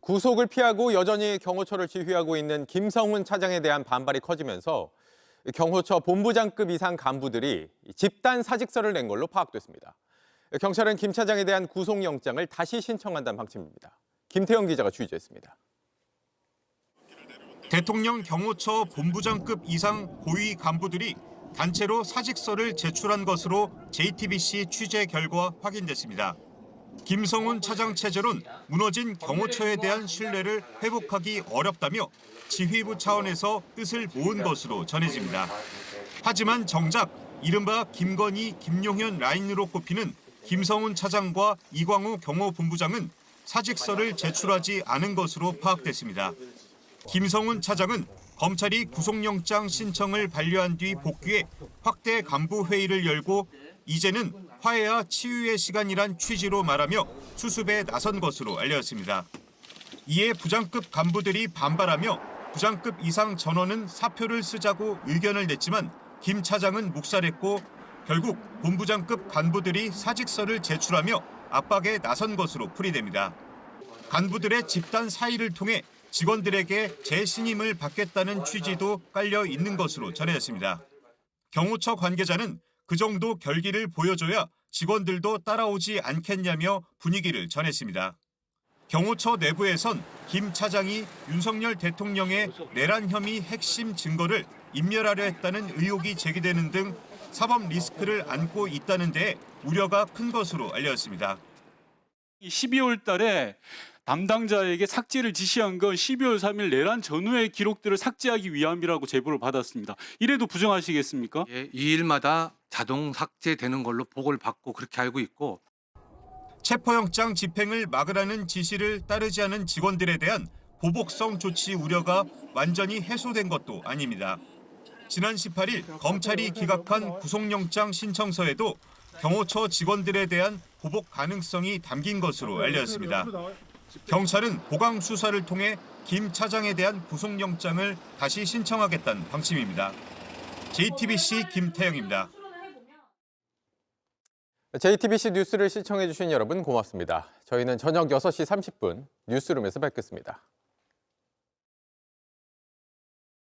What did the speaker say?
구속을 피하고 여전히 경호처를 지휘하고 있는 김성훈 차장에 대한 반발이 커지면서 경호처 본부장급 이상 간부들이 집단 사직서를 낸 걸로 파악됐습니다. 경찰은 김 차장에 대한 구속영장을 다시 신청한다는 방침입니다. 김태영 기자가 취재했습니다. 대통령 경호처 본부장급 이상 고위 간부들이 단체로 사직서를 제출한 것으로 JTBC 취재 결과 확인됐습니다. 김성훈 차장 체제론 무너진 경호처에 대한 신뢰를 회복하기 어렵다며 지휘부 차원에서 뜻을 모은 것으로 전해집니다. 하지만 정작 이른바 김건희, 김용현 라인으로 꼽히는 김성훈 차장과 이광우 경호본부장은 사직서를 제출하지 않은 것으로 파악됐습니다. 김성훈 차장은 검찰이 구속영장 신청을 반려한 뒤 복귀해 확대 간부 회의를 열고 이제는 화해와 치유의 시간이란 취지로 말하며 수습에 나선 것으로 알려졌습니다. 이에 부장급 간부들이 반발하며 부장급 이상 전원은 사표를 쓰자고 의견을 냈지만 김 차장은 묵살했고 결국 본부장급 간부들이 사직서를 제출하며 압박에 나선 것으로 풀이됩니다. 간부들의 집단 사의를 통해 직원들에게 재신임을 받겠다는 취지도 깔려 있는 것으로 전해졌습니다. 경호처 관계자는 그 정도 결기를 보여줘야 직원들도 따라오지 않겠냐며 분위기를 전했습니다. 경호처 내부에선 김 차장이 윤석열 대통령의 내란 혐의 핵심 증거를 인멸하려 했다는 의혹이 제기되는 등 사법 리스크를 안고 있다는 데 우려가 큰 것으로 알려졌습니다. 12월 달에 담당자에게 삭제를 지시한 건 12월 3일 내란 전후의 기록들을 삭제하기 위함이라고 제보를 받았습니다. 이래도 부정하시겠습니까? 예, 2일마다 자동 삭제되는 걸로 보고를 받고 그렇게 알고 있고. 체포영장 집행을 막으라는 지시를 따르지 않은 직원들에 대한 보복성 조치 우려가 완전히 해소된 것도 아닙니다. 지난 18일 검찰이 기각한 구속영장 신청서에도 경호처 직원들에 대한 보복 가능성이 담긴 것으로 알려졌습니다. 경찰은 보강 수사를 통해 김 차장에 대한 구속영장을 다시 신청하겠다는 방침입니다. JTBC 김태영입니다. JTBC 뉴스를 시청해주신 여러분 고맙습니다. 저희는 저녁 6시 30분 뉴스룸에서 뵙겠습니다.